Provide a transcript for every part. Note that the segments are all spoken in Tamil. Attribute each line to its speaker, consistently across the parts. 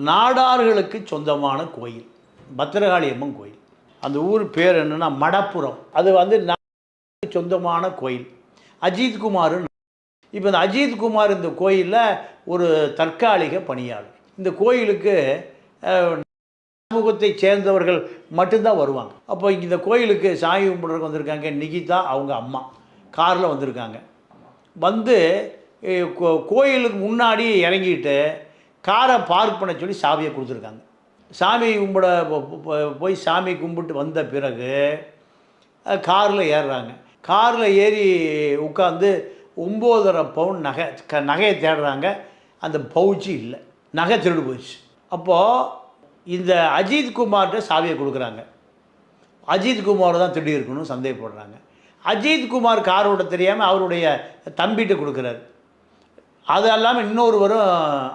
Speaker 1: நாடார்களுக்கு சொந்தமான கோயில் பத்திரகாளி அம்மன் கோயில். அந்த ஊர் பேர் என்னென்னா மடப்புறம். அது வந்து சொந்தமான கோயில். அஜித்குமார். இப்போ இந்த அஜித்குமார் இந்த கோயிலில் ஒரு தற்காலிக பணியாளர். இந்த கோயிலுக்கு சமூகத்தை சேர்ந்தவர்கள் மட்டும்தான் வருவாங்க. அப்போ இந்த கோயிலுக்கு சாமி கும்பிட்றதுக்கு வந்திருக்காங்க. நிகிதா அவங்க அம்மா காரில் வந்திருக்காங்க. வந்து கோயிலுக்கு முன்னாடி இறங்கிட்டு காரை பார்க் பண்ண சொல்லி சாவியை கொடுத்துருக்காங்க. சாமி கும்பிட போய் சாமி கும்பிட்டு வந்த பிறகு காரில் ஏறுறாங்க. காரில் ஏறி உட்காந்து 9.5 பவுன் நகையை தேடுறாங்க. அந்த பவுச்சு இல்லை, நகை திருடு போயிடுச்சு. அப்போது இந்த அஜித்குமார்கிட்ட சாவியை கொடுக்குறாங்க. அஜித்குமார் தான் திருடி இருக்கணும்னு சந்தேகப்படுறாங்க. அஜித்குமார் கார் ஓட்ட தெரியாமல் அவருடைய தம்பிகிட்ட கொடுக்குறாரு. அது இல்லாமல் இன்னொருவரும்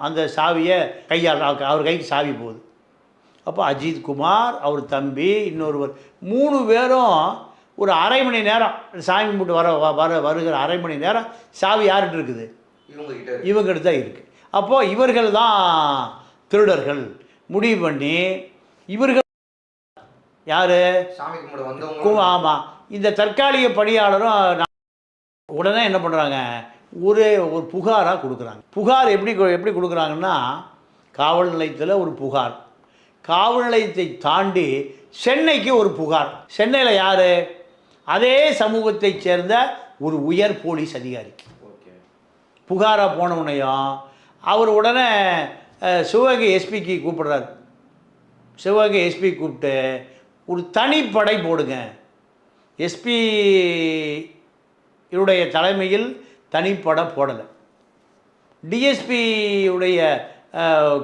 Speaker 1: அந்த சாவியை கையால் அவர் கைக்கு சாவி போகுது. அப்போ அஜித்குமார், அவர் தம்பி, இன்னொருவர் 3 பேரும் ஒரு அரை மணி நேரம் சாமி கும்பிட்டு வருகிற அரை மணி நேரம் சாவி யார்கிட்ட இருக்குது? இவங்ககிட்ட தான் இருக்குது. அப்போது இவர்கள் தான் திருடர்கள் முடிவு பண்ணி இவர்கள் யார்? சாமி கும்பிட வந்தவங்க. ஆமாம். இந்த தற்காலிக பணியாளரும் உடனே என்ன பண்ணுறாங்க, ஒரு புகாராக கொடுக்குறாங்க. புகார் எப்படி கொடுக்குறாங்கன்னா, காவல் நிலையத்தில் ஒரு புகார், காவல் நிலையத்தை தாண்டி சென்னைக்கு ஒரு புகார். சென்னையில் யார்? அதே சமூகத்தை சேர்ந்த ஒரு உயர் போலீஸ் அதிகாரி புகாராக போனவுனையும் அவர் உடனே சிவகங்கை எஸ்பிக்கு கூப்பிடுறாரு. சிவகங்கை எஸ்பி கூப்பிட்டு ஒரு தனிப்படை போடுங்க. எஸ்பி இவருடைய தலைமையில் தனிப்படை போடலை. டிஎஸ்பியுடைய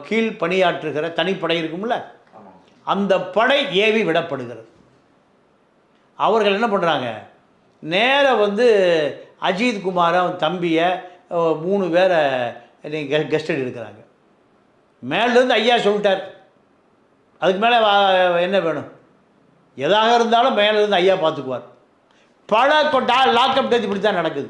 Speaker 1: கீழ் பணியாற்றுகிற தனிப்படை இருக்கும்ல, அந்த படை ஏவி விடப்படுகிறது. அவர்கள் என்ன பண்ணுறாங்க, நேராக வந்து அஜித்குமாரை அவன் தம்பியை 3 பேரை கஸ்டடி எடுக்கிறாங்க. மேலேருந்து ஐயா சொல்லிட்டார், அதுக்கு மேலே என்ன வேணும்? எதாக இருந்தாலும் மேலேருந்து ஐயா பார்த்துக்குவார். பல லாக்அப் டேட் இப்படி தான் நடக்குது.